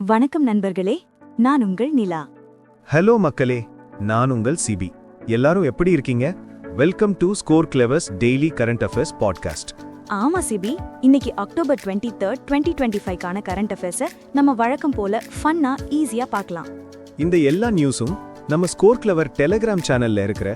வணக்கம் நண்பர்களே, நான் உங்கள் நிலா. ஹலோ மக்களே, நான் உங்கள் சிபி. எல்லாரும் எப்படி இருக்கீங்க? Welcome to score clevers daily current affairs podcast. ஆமா சிபி, இன்னைக்கு அக்டோபர் 23, 2025 கரண்ட் அஃபேர்ஸை நம்ம வழக்கம் போல ஃபன்னா ஈஸியா பார்க்கலாம். இந்த எல்லா நியூஸும் நம்ம ஸ்கோர் கிளவர் டெலிகிராம் சேனல்ல இருக்கிற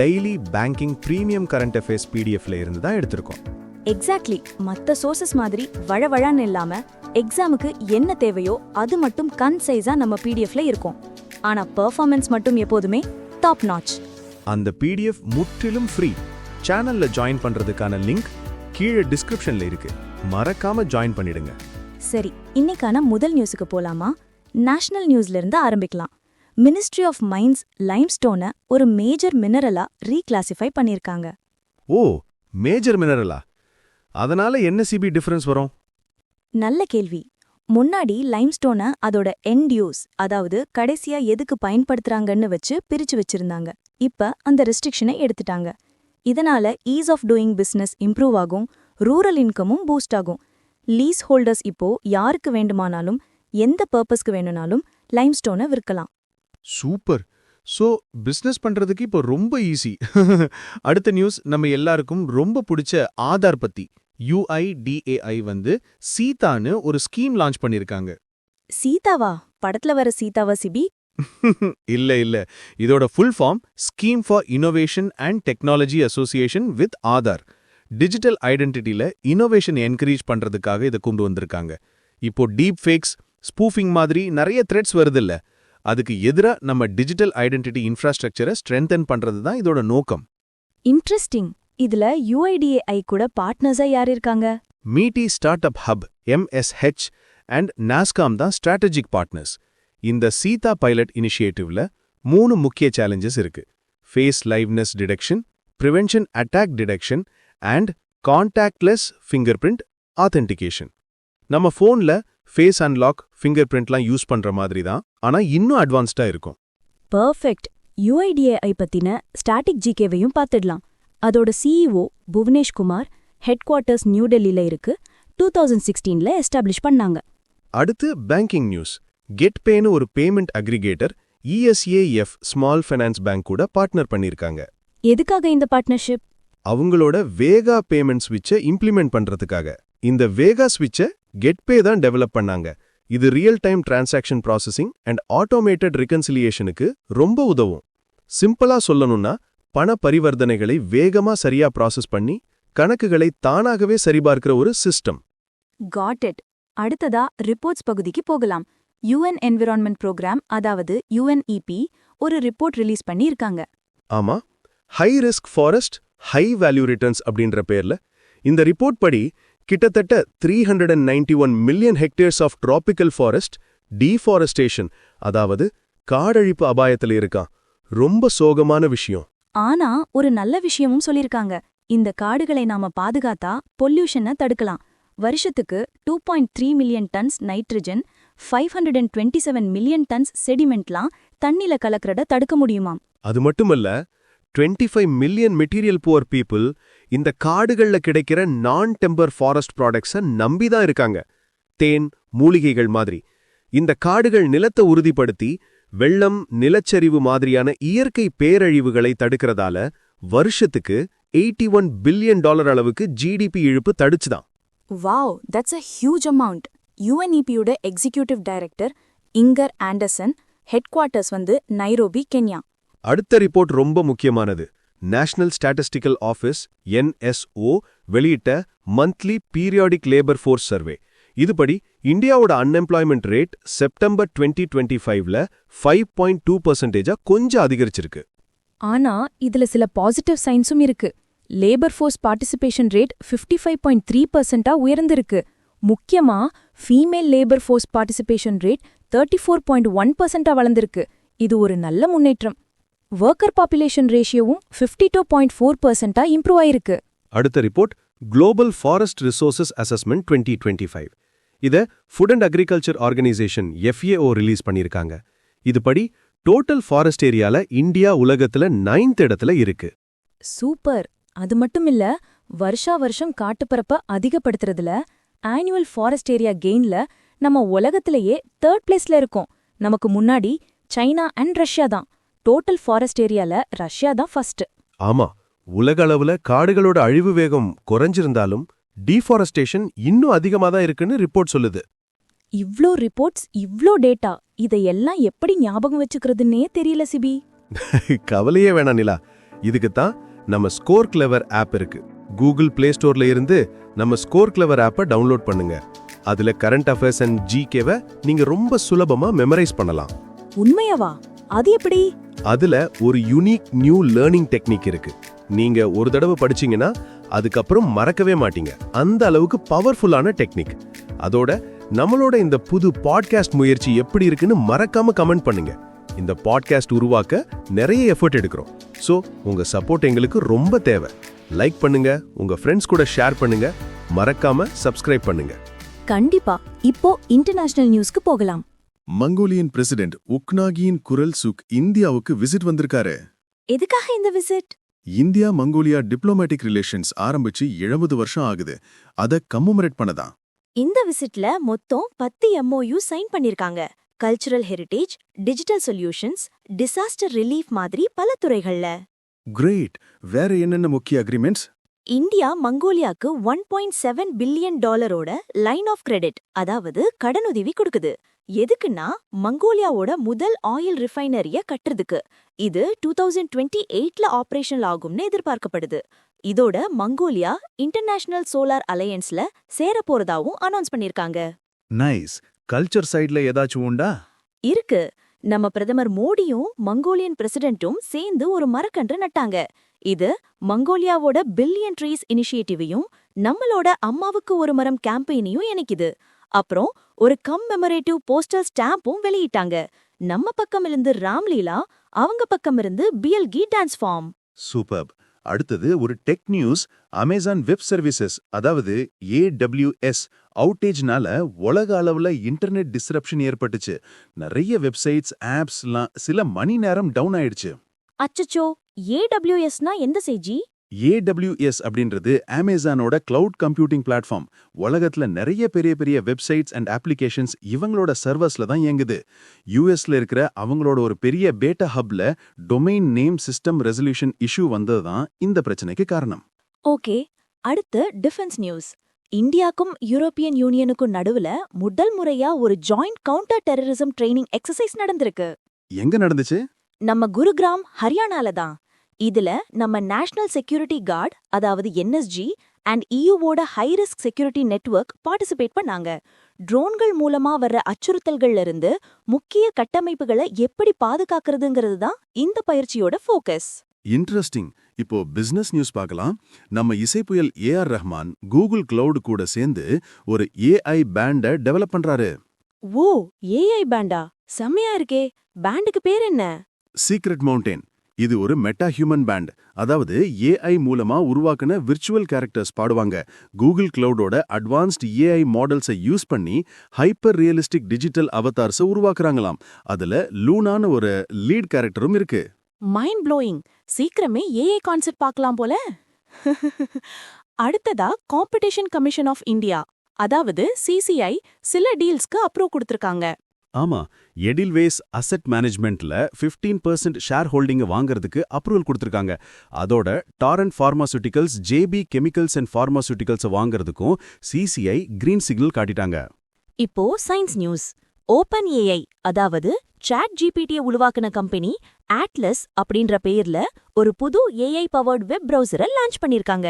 daily banking premium current affairs பிடிஎஃப்ல இருந்து தான் எடுத்திருக்கோம். எக்ஸாக்ட்லி, மற்ற சோர்சஸ் மாதிரி வழவழான்னு இல்லாம எக்ஸாமுக்கு என்ன தேவையோ அது மட்டும் கன்சைஸா நம்ம பிடிஎஃப்ல இருக்கும். ஆனா பெர்ஃபார்மன்ஸ் மட்டும் எப்போதுமே டாப் நாட்ச். அந்த பிடிஎஃப் முற்றிலும் ஃப்ரீ. சேனல்ல ஜாயின் பண்றதுக்கான லிங்க் கீழே டிஸ்கிரிப்ஷன்ல இருக்கு. மறக்காம ஜாயின் பண்ணிடுங்க. சரி, இன்னைக்கான முதல் நியூஸுக்கு போலாமா? நேஷனல் நியூஸ்ல இருந்து ஆரம்பிக்கலாம். மினிஸ்ட்ரி ஆஃப் மைன்ஸ் லைம்ஸ்டோனை ஒரு மேஜர் மினரலா ரீகிளாசிஃபை பண்ணிருக்காங்க. ஓ, மேஜர் மினரலா? அதனால என்ன சிபி டிஃபரன்ஸ் வரும்? நல்ல கேள்வி. முன்னாடி லைம்ஸ்டோனை அதோட எண்ட் யூஸ், அதாவது கடைசியா எதுக்கு பயன்படுத்துறாங்கன்னு வச்சு பிரிச்சு வச்சிருந்தாங்க. இப்ப அந்த ரெஸ்ட்ரிக்ஷனை எடுத்துட்டாங்க. இதனால ease of doing business improve ஆகும், ரூரல் இன்கமும் பூஸ்ட் ஆகும். லீஸ் ஹோல்டர்ஸ் இப்போ யாருக்கு வேண்டுமானாலும் எந்த பர்பஸ்க்கு வேணும்னாலும் லைம்ஸ்டோனை விற்கலாம். சூப்பர். சோ பிசினஸ் பண்றதுக்கு இப்போ ரொம்ப ஈஸி. அடுத்த நியூஸ் நம்ம எல்லாருக்கும் ரொம்ப பிடிச்ச ஆதார் பத்தி. UIDAI சீதான்னு ஒரு ஸ்கீம் லான்ச் பண்ணிருக்காங்க. சீதாவா? படத்துல வர சீதாவா சிபி? இல்ல, இதோட full form scheme for innovation and technology association with Aadhaar. Digital ஐடென்டிட்டில இன்னோவேஷன் என்கரேஜ் பண்றதுக்காக இதை கொண்டு வந்திருக்காங்க. இப்போ டீப் ஃபேக்ஸ், ஸ்பூஃபிங் மாதிரி நிறைய த்ரெட்ஸ் வருதில்ல, அதுக்கு எதிரா நம்ம டிஜிட்டல் ஐடென்டிட்டி இன்ஃப்ராஸ்ட்ரக்சரை ஸ்ட்ரென்தன் பண்றது தான் இதோட நோக்கம். இன்ட்ரெஸ்டிங். இதுல UIDAI கூட பார்ட்னர்ஸா யார் இருக்காங்க? மீட்டி start up hub MSH and NASSCOM தான் ஸ்ட்ராட்டஜிக் பார்ட்னர்ஸ். இந்த சீதா பைலட் இனிஷியேட்டிவ்ல 3 முக்கிய சேலஞ்சஸ் இருக்கு. Face liveness detection, prevention attack detection and contactless fingerprint authentication. நம்ம ஃபோன்ல ஃபேஸ் அன்லாக், ஃபிங்கர் பிரிண்ட்லாம் யூஸ் பண்ற மாதிரி தான், ஆனா இன்னும் அட்வான்ஸ்டா இருக்கும். பர்ஃபெக்ட். UIDAI பத்தின ஸ்டாட்டிக் ஜிகேவையும் பார்த்துடலாம். அதோட CEO Bhuvanesh Kumar, headquarters new டெல்லியில இருக்கு. 2016ல எஸ்டாப்ளிஷ் பண்ணாங்க. அடுத்து பேங்கிங் நியூஸ். கெட்பேன்னு ஒரு payment aggregator ESAF small finance bank கூட பார்ட்னர் பண்ணிருக்காங்க. எதுக்காக இந்த பார்ட்னர்ஷிப்? அவங்களோட வேகா பேமெண்ட் ஸ்விட்சை இம்ப்ளிமெண்ட் பண்றதுக்காக. இந்த வேகா ஸ்விட்சை கெட்பே தான் டெவலப் பண்ணாங்க. இது real time transaction processing and automated ரிகன்சிலியேஷனுக்கு ரொம்ப உதவும். சிம்பிளா சொல்லணும்னா, பண பரிவர்த்தனைகளை வேகமா சரியா ப்ராசஸ் பண்ணி கணக்குகளை தானாகவே சரிபார்க்கிற ஒரு சிஸ்டம். Got it. அடுத்ததா ரிப்போர்ட்ஸ் பகுதிக்கு போகலாம். UN என்விரான்மெண்ட் ப்ரோக்ராம், அதாவது UNEP ஒரு ரிப்போர்ட் ரிலீஸ் பண்ணி இருக்காங்க. ஆமா, high risk forest high value returns அப்படின்ற பேர்ல இந்த ரிப்போர்ட் படி கிட்டத்தட்ட 391 million hectares of tropical forest deforestation, அதாவது காடழிப்பு அபாயத்தில் இருக்கான். ரொம்ப சோகமான விஷயம். ஆனா ஒரு நல்ல விஷயமும் சொல்லிருக்காங்க. இந்த காடுகளை நாம பாதுகாத்தா பொல்யூஷனை தடுக்கலாம். வருஷத்துக்கு 2.3 million tons nitrogen, 527 million tons செடிமெண்ட்லாம் தண்ணில கலக்கிறத தடுக்க முடியுமாம். அது மட்டுமல்ல, 25 மில்லியன் மெட்டீரியல் புவர் பீப்புள் இந்த காடுகள்ல கிடைக்கிற நான் டெம்பர் ஃபாரஸ்ட் ப்ராடக்ட்ஸை நம்பிதான் இருக்காங்க. தேன், மூலிகைகள் மாதிரி. இந்த காடுகள் நிலத்தை உறுதிப்படுத்தி வெள்ளம், நிலச்சரிவு மாதிரியான இயற்கை பேரழிவுகளை தடுக்கிறதால வருஷத்துக்கு $81 பில்லியன் அளவுக்கு GDP இழப்பு தடுச்சுதான். Wow, that's a huge amount. UNEPயோட executive director Inger Andersen, headquarters Nairobi, Kenya. அடுத்த ரிப்போர்ட் ரொம்ப முக்கியமானது. நேஷனல் ஸ்டாட்டிஸ்டிக்கல் ஆஃபீஸ் NSO வெளியிட்ட monthly periodic labour force survey. இதுபடி இந்தியாவோட அன்எம்ப்ளாய்மெண்ட் ரேட் செப்டம்பர் 2025ல 5.2% கொஞ்சம் அதிகரிச்சிருக்கு. ஆனா இதுல சில பாசிட்டிவ் சைன்ஸும் இருக்கு. Labour force participation rate 55.3% உயர்ந்திருக்கு. முக்கியமா female labour force participation rate 34.1% வளர்ந்திருக்கு. இது ஒரு நல்ல முன்னேற்றம். ஒர்க்கர் பாப்புலேஷன் ரேஷியோவும் 52.4% இம்ப்ரூவ் ஆயிருக்கு. அடுத்த report global forest resources assessment 2025. இத food and agriculture organisation FAO release பண்ணிருக்காங்க. இதுபடி டோட்டல் ஃபாரஸ்ட் ஏரியால இந்தியா உலகத்துல 9th இடத்துல இருக்கு. சூப்பர். அது மட்டும் இல்ல, வருஷா வருஷம் காட்டுப்பரப்ப அதிகப்படுத்துறதுல, ஆனுவல் ஃபாரஸ்ட் ஏரியா கெயின்ல நம்ம உலகத்திலேயே 3rd பிளேஸ்ல இருக்கோம். நமக்கு முன்னாடி சைனா அண்ட் ரஷ்யா தான். டோட்டல் ஃபாரஸ்ட் ஏரியால ரஷ்யா தான் ஃபர்ஸ்ட். ஆமா, உலக அளவுல காடுகளோட அழிவு வேகம் குறைஞ்சிருந்தாலும் டீஃபாரஸ்டேஷன் இன்னும் அதிகமா தான் இருக்குன்னு ரிப்போர்ட் சொல்லுது. இவ்ளோ ரிப்போர்ட்ஸ், இவ்ளோ டேட்டா, இதையெல்லாம் எப்படி ஞாபகம் வச்சுக்கிறதுன்னே தெரியல சிபி. கவலையே வேணாம் நிலா, இதுக்குத்தான் நம்ம ஸ்கோர் கிளவர் ஆப் இருக்கு. கூகுள் பிளே ஸ்டோர்ல இருந்து நம்ம ஸ்கோர் கிளவர் ஆப்பை டவுன்லோட் பண்ணுங்க. அதுல கரண்ட் அஃபேர்ஸ் அண்ட் ஜிகேவை நீங்க ரொம்ப சுலபமா மெமரைஸ் பண்ணலாம். உண்மையாவா? அது எப்படி? அதுல ஒரு யூனிக் நியூ லேர்னிங் டெக்னிக் இருக்கு. நீங்க ஒரு தடவை படிச்சீங்கன்னா அதுக்கப்புறம் மறக்கவே மாட்டீங்க. அந்த அளவுக்கு பவர்ஃபுல்லான டெக்னிக். அதோட நம்மளோட இந்த புது பாட்காஸ்ட் முயற்சி எப்படி இருக்குன்னு மறக்காம கமெண்ட் பண்ணுங்க. இந்த பாட்காஸ்ட் உருவாக்க நிறைய எஃபர்ட் எடுக்கிறோம். சோ உங்க சப்போர்ட் எங்களுக்கு ரொம்ப தேவை. லைக் பண்ணுங்க, உங்க ஃப்ரெண்ட்ஸ் கூட ஷேர் பண்ணுங்க, மறக்காம சப்ஸ்கிரைப் பண்ணுங்க. கண்டிப்பா. இப்போ இன்டர்நேஷனல் நியூஸ்க்கு போகலாம். மங்கோலியன் பிரசிடென்ட் உக்னாகியின் குரல் சுக் இந்தியாவுக்கு விசிட் வந்திருக்காரு. எதுக்காக இந்த visit? India Mongolia diplomatic relations ஆரம்பிச்சு 70 வருஷம் ஆகுது. அத கம்மெமரேட் பண்ணதான். இந்த விசிட்ல மொத்தம் 10 MOU சைன் பண்ணிருக்காங்க. Cultural heritage, digital solutions, disaster relief மாதிரி பல துறைகள்ல. கிரேட். வேற என்னென்ன முக்கிய அக்ரிமெண்ட்ஸ்? இந்தியா மங்கோலியாக்கு $1.7 பில்லியன் லைன் ஆஃப் கிரெடிட், அதாவது கடனுதவி கொடுக்குது. எதுக்குன்னா மங்கோலியாவோட முதல் ஆயில் ரிஃபைனரிய கட்டுறதுக்கு. இது 2028ல ஆபரேஷனல் ஆகும்னு எதிர்பார்க்கப்படுது. இதோட மங்கோலியா இன்டர்நேஷனல் சோலார் அலையன்ஸ்ல சேர போறதாவும் அனௌன்ஸ் பண்ணிருக்காங்க. நைஸ். கல்ச்சர் சைடுல ஏதாச்சும் உண்டா? இருக்கு. நம்ம பிரதமர் மோடியும் மங்கோலியன் பிரசிடென்ட்டும் சேர்ந்து ஒரு மரக்கன்று நட்டாங்க. இது மங்கோலியாவோட பில்லியன் ட்ரீஸ் இனிஷியேட்டிவையும் நம்மளோட அம்மாவுக்கு ஒரு மரம் கேம்பெயினையும் இணைக்குது. அப்புறம் ஒரு கம்மெமரேட்டிவ் போஸ்டல் ஸ்டாம்பும் வெளியிட்டாங்க. நம்ம பக்கம் இருந்து ராம்லீலா, அவங்க பக்கம் இருந்து பிஎல்கி டான்ஸ் ஃபார்ம். சூப்பர். அடுத்தது ஒரு tech news. Amazon web services, அதாவது AWS அவுட்டேஜ்னால உலக அளவுல இன்டர்நெட் டிஸ்ரப்ஷன் ஏற்பட்டுச்சு. நிறைய வெப்சைட்ஸ், ஆப்ஸ்லாம் சில மணி நேரம் டவுன் ஆயிடுச்சு. அச்சச்சோ, AWSனா எந்த செய்ஜி? AWS அப்படின்றது அமேசானோட கிளவுட் கம்ப்யூட்டிங் பிளாட்ஃபார்ம். உலகத்துல நிறைய பெரிய பெரிய வெப்சைட்ஸ் அண்ட் அப்ளிகேஷன்ஸ் இவங்களோட சர்வர்ஸ்ல தான் இயங்குது. யூஎஸ்ல இருக்கிற அவங்களோட ஒரு பெரிய பேட்டா ஹப்ல domain name system resolution issue வந்ததுதான் இந்த பிரச்சனைக்கு காரணம். ஓகே. அடுத்து டிஃபென்ஸ் நியூஸ். இந்தியாக்கும் யூரோப்பியன் யூனியனுக்கும் நடுவுல முதல் முறையா ஒரு joint counter terrorism training exercise நடந்திருக்கு. எங்க நடந்துச்சு? நம்ம குருகிராம், ஹரியானால தான். இதுல நம்ம நேஷனல் செக்யூரிட்டி கார்டு, அதாவது NSG அண்ட் EUவோட high risk security network participate பண்ணாங்க. ட்ரோன்கள் மூலமா வர்ற அச்சுறுத்தல்கள்ல இருந்து முக்கிய கட்டமைப்புகளை எப்படி பாதுகாக்கிறதுங்கிறது தான் இந்த பயிற்சியோட ஃபோக்கஸ். இன்ட்ரெஸ்டிங். இப்போ பிசினஸ் நியூஸ் பார்க்கலாம். நம்ம இசைப்புயல் AR ரஹ்மான் கூகுள் கிளவுட் கூட சேர்ந்து ஒரு AI பேண்ட டெவலப் பண்றாரு. ஓ, AI பேண்டா? செம்மையா இருக்கே. பேண்டுக்கு பேர் என்ன? சீக்ரெட் மவுண்டேன். இது ஒரு மெட்டா ஹியூமன் பேண்ட். அதாவது AI மூலமா உருவாக்குன விர்ச்சுவல் கேரக்டர்ஸ் பாடுவாங்க. கூகுள் கிளவுடோட அட்வான்ஸ்ட் AI மாடல்ஸை யூஸ் பண்ணி ஹைப்பர் ரியலிஸ்டிக் டிஜிட்டல் அவதார்ஸை உருவாக்குறாங்களாம். அதுல லூனான ஒரு லீட் கேரக்டரும் இருக்கு. Mind blowing. சீக்கிரமே AI கான்செப்ட் பார்க்கலாம் போல. அடுத்ததா காம்படிஷன் கமிஷன் ஆஃப் இந்தியா, அதாவது CCI சில டீல்ஸ்க்கு அப்ரூவ் கொடுத்திருக்காங்க. ஆமா, எடில்வேஸ் அசெட் மேனேஜ்மெண்ட்ல 15% ஷேர் ஹோல்டிங்க வாங்குறதுக்கு அப்ரூவல் கொடுத்திருக்காங்க. அதோட Torrent pharmaceuticals, JB chemicals and pharmaceuticals வாங்குறதுக்கும் CCI கிரீன் சிக்னல் காட்டிட்டாங்க. இப்போ சயின்ஸ் நியூஸ். ஓபன் AI, அதாவது சாட் ஜிபிடியை உருவாக்குன கம்பெனி ஆட்லஸ் அப்படின்ற பெயர்ல ஒரு புது AI பவர்ட் வெப் பிரவுசரை லான்ச் பண்ணிருக்காங்க.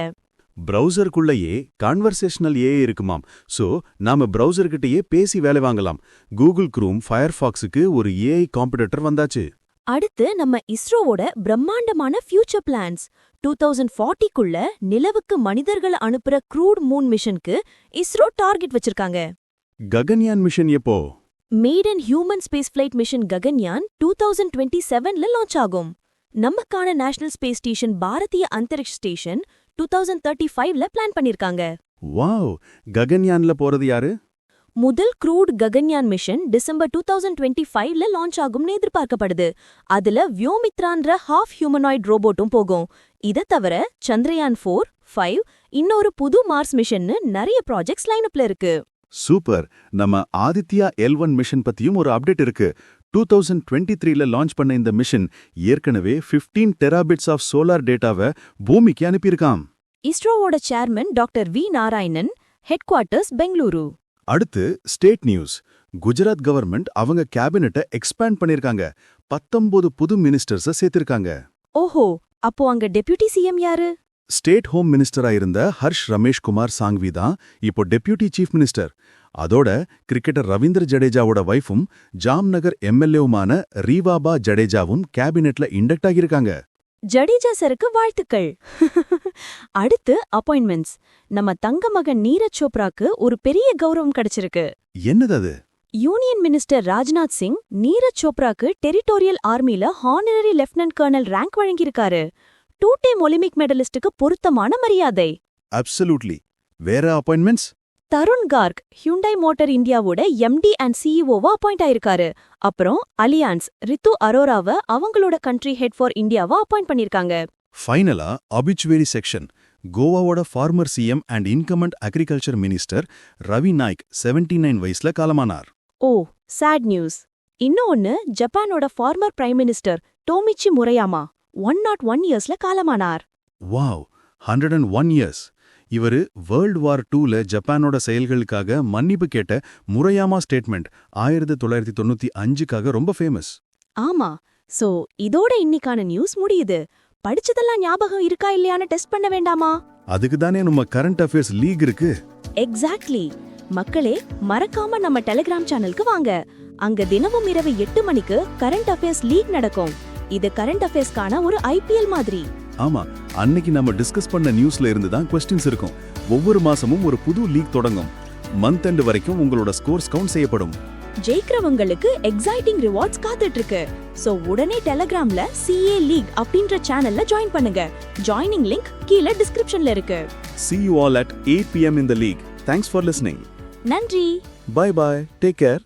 பிரவுசருக்குள்ளேயே கான்வர்சேஷனல் AI இருக்குமாம். சோ நாம பிரவுசர்கிட்டயே பேசி வேலை வாங்கலாம். கூகுள் குரோம், ஃபயர்ஃபாக்ஸுக்கு ஒரு AI காம்படிட்டர் வந்தாச்சு. அடுத்து நம்ம இஸ்ரோவோட பிரம்மாண்டமான ஃபியூச்சர் பிளான்ஸ். 2040க்குள்ள நிலவுக்கு மனிதர்கள் அனுப்புற க்ரூட் மூன் மிஷனுக்கு இஸ்ரோ டார்கெட் வச்சிருக்காங்க. ககன்யான் மிஷன் எப்போ? Maiden human space flight mission Gaganyaan 2027ல லான்ச் ஆகும். நமக்கான national space station Bharatiya Antariksh station 2035ல பிளான் பண்ணிருக்காங்க. வாவ், ககன்யான்ல போறது யாரு? முதல் க்ரூட் ககன்யான் மிஷன் டிசம்பர் 2025ல லான்ச் ஆகும்னு எதிர்பார்க்கப்படுது. அதுல வியோமித்ரான்ற ஹாஃப் ஹியூமனாய்ட் ரோபோட்டும் போகும். இத தவிர சந்திரயான் 4, 5, இன்னொரு புது மார்ஸ் மிஷன்னு நிறைய ப்ராஜெக்ட்ஸ் லைனப்ல இருக்கு. சூப்பர். நம்ம ஆதித்யா L1 மிஷன் பத்தியும் ஒரு அப்டேட் இருக்கு. 2023ல லான்ச் பண்ண இந்த மிஷன் ஏற்கனவே 15 டெராபிட்ஸ் ஆஃப் சோலார் டேட்டாவை பூமிக்கு அனுப்பியிருக்காம். இஸ்ரோவோட chairman doctor V Narayanan, headquarters Bengaluru. அடுத்து ஸ்டேட் நியூஸ். குஜராத் கவர்மெண்ட் அவங்க கேபினெட்டை எக்ஸ்பேண்ட் பண்ணிருக்காங்க. 19 புது மினிஸ்டர்ஸை சேர்த்திருக்காங்க. ஓஹோ, அப்போ அங்க டெப்யூட்டி சிஎம் யாரு? ஸ்டேட் ஹோம் மினிஸ்டரா இருந்த ஹர்ஷ் ரமேஷ் குமார் சாங்வி தான் இப்போ டெப்யூட்டி சீஃப் மினிஸ்டர். அதோட கிரிக்கெட்டர் ரவீந்திர ஜடேஜாவோட வைஃபும் ஜாம்நகர் எம்எல்ஏவுமான ரீவாபா ஜடேஜாவும் கேபினெட்ல இண்டக்ட் ஆகியிருக்காங்க. ஜடேஜா சருக்கு வாழ்த்துக்கள். அடுத்து அப்பாயின்மெண்ட்ஸ். நம்ம தங்க மகன் நீரஜ் சோப்ராக்கு ஒரு பெரிய கௌரவம் கிடைச்சிருக்கு. என்னது அது? யூனியன் மினிஸ்டர் ராஜ்நாத் சிங் நீரஜ் சோப்ராக்கு டெரிட்டோரியல் ஆர்மில ஹானரரி லெப்டினன்ட் கர்னல் ரேங்க் வழங்கியிருக்காரு. 2 டைம் ஒலிம்பிக் மெடலிஸ்டுக்கு பொருத்தமான மரியாதை. அப்சல்யூட்லி. வேற appointments? Tarun Garg Hyundai motor இந்தியாவோட எம்டி அண்ட் சிஇஓவா அப்பாயிண்ட் ஆயிருக்காரு. அப்புறம் அலியான்ஸ் ரித்து அரோராவை அவங்களோட கண்ட்ரி ஹெட் ஃபார் இந்தியாவா அப்பாயிண்ட் பண்ணிருக்காங்க. ஃபைனலா அபிச்சுவேரி செக்ஷன். கோவாவோட former CM and incumbent agriculture minister Ravi Naik 79 வயசுல காலமானார். Oh, sad news. இன்னொன்னு, ஜப்பானோட ஃபார்மர் பிரைம் மினிஸ்டர் டோமிச்சி முரையாமா 101 இயர்ஸ்ல காலமானார். Wow, 101 years. இவரு வேர்ல்ட் வார் 2ல ஜப்பானோட செயல்களுக்காக மன்னிப்பு கேட்ட முரையாமா ஸ்டேட்மெண்ட் 1995க்காக ரொம்ப ஃபேமஸ். ஆமா. சோ இதோட இன்னிக்கான நியூஸ் முடியுது. படிச்சதெல்லாம் ஞாபகம் இருக்கா இல்லையான்னு டெஸ்ட் பண்ண வேண்டாமா? அதுக்கு தானே நம்ம கரண்ட் அஃபேர்ஸ் லீக் இருக்கு. எக்ஸாக்ட்லி. மக்களே, மறக்காம நம்ம டெலிகிராம் சேனலுக்கு வாங்க. அங்க தினமும் இரவு 8 மணிக்கு கரண்ட் அஃபேர்ஸ் லீக் நடக்கும். இது கரண்ட் அஃபேர்ஸ்க்கான ஒரு ஐபிஎல் மாதிரி. ஆமா, அன்னைக்கு நம்ம டிஸ்கஸ் பண்ண நியூஸ்ல இருந்து தான் கொஸ்டின்ஸ் இருக்கும். ஒவ்வொரு மாசமும் ஒரு புது லீக் தொடங்கும். மந்த் எண்ட் வரைக்கும் உங்களோட ஸ்கோர்ஸ் கவுண்ட் செய்யப்படும். ஜெயிக்கிறவங்களுக்கு எக்ஸைட்டிங் ரிவார்ட்ஸ் காத்துட்டு இருக்கு. சோ உடனே டெலிகிராம்ல CA லீக் அப்படின்ற சேனல்ல ஜாயின் பண்ணுங்க. ஜாயினிங் லிங்க் கீழ டிஸ்கிரிப்ஷன்ல இருக்கு. See you all at 8 PM in the league. Thanks for listening. நன்றி. Bye bye. Take care.